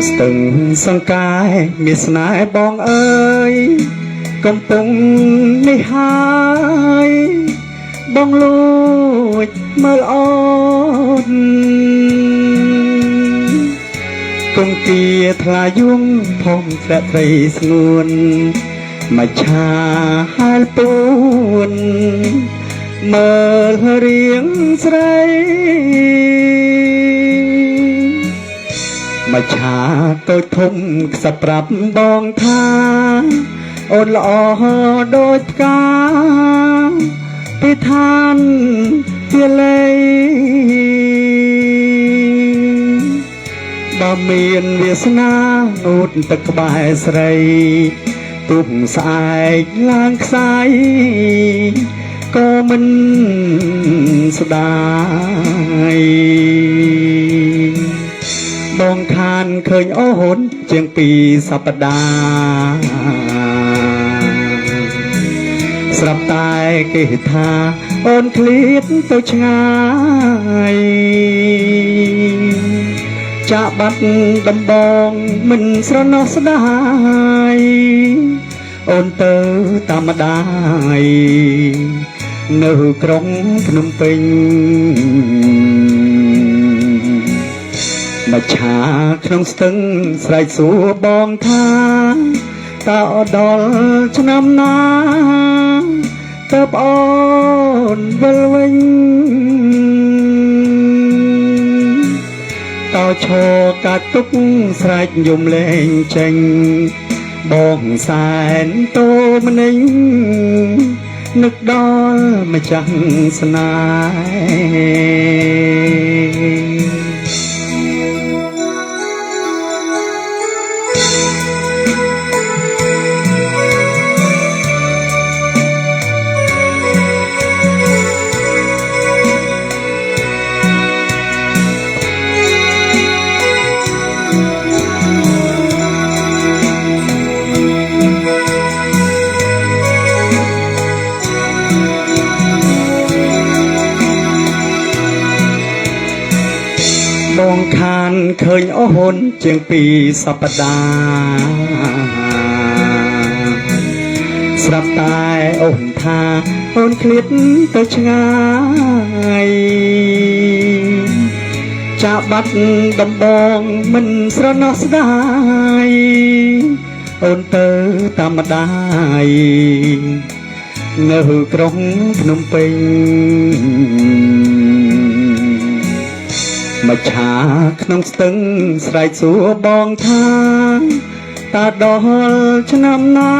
ស្ទឹងសង្កាយមានស្នេហ៍បងអើយកំពុងនេះហើយបងលួចមើលអូនគង្គាថ្លាយំផុំធ្លាក់ត្រីស្ងួនមកឆាហាលពួនមើលរៀងស្រីមកឆាតូចធំខ្សឹបប្រាប់បងថាអូនល្អដូចផ្កាពីឋានជាលេបើមានវាសនានូតទឹកក្បែរស្រីទុំស្អែកឡើងខ្សាយក៏មិនស្ដាយបងខានឃើញអូនជាងពីសប្តាហ៍ស្រាប់តែគេថាអូនឃ្លាតទៅឆ្ងាយចាក់បាត់ដំបងមិនស្រណោះស្ដាយអូនទៅតាមម្ដាយនៅក្រុងភ្នំពេញមកឆាក្នុងស្ទឹងស្រែកសួរបងថាតើដល់ឆ្នាំណាតើប្អូនវិលវិញតើឈរកាត់ទុកស្រែកយំលេងចេញបងសែនតូមនិញនឹកដល់ម្ចាស់ស្នេហ៍បងខានឃើញអូនជាងពីសប្តាហ៍ស្រាប់តែអូនថាអូនឃ្លាតទៅឆ្ងាយចាក់បាត់ដំបងមិនស្រណោះស្ដាយអូនទៅតាមម្ដាយនៅក្រុងភ្នំពេញមកឆាក្នុងស្ទឹងស្រែកសួរបងថាតើដល់ឆ្នាំណា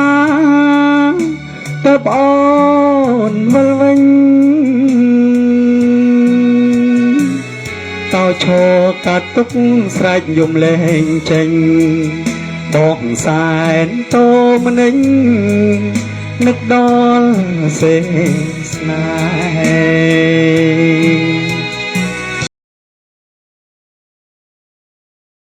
តើប្អូនវិលវិញតើឈរកាត់ទុកស្រែកយំលេងចេញបងសែនតូមនិញនឹកដល់សេស្នេហ៍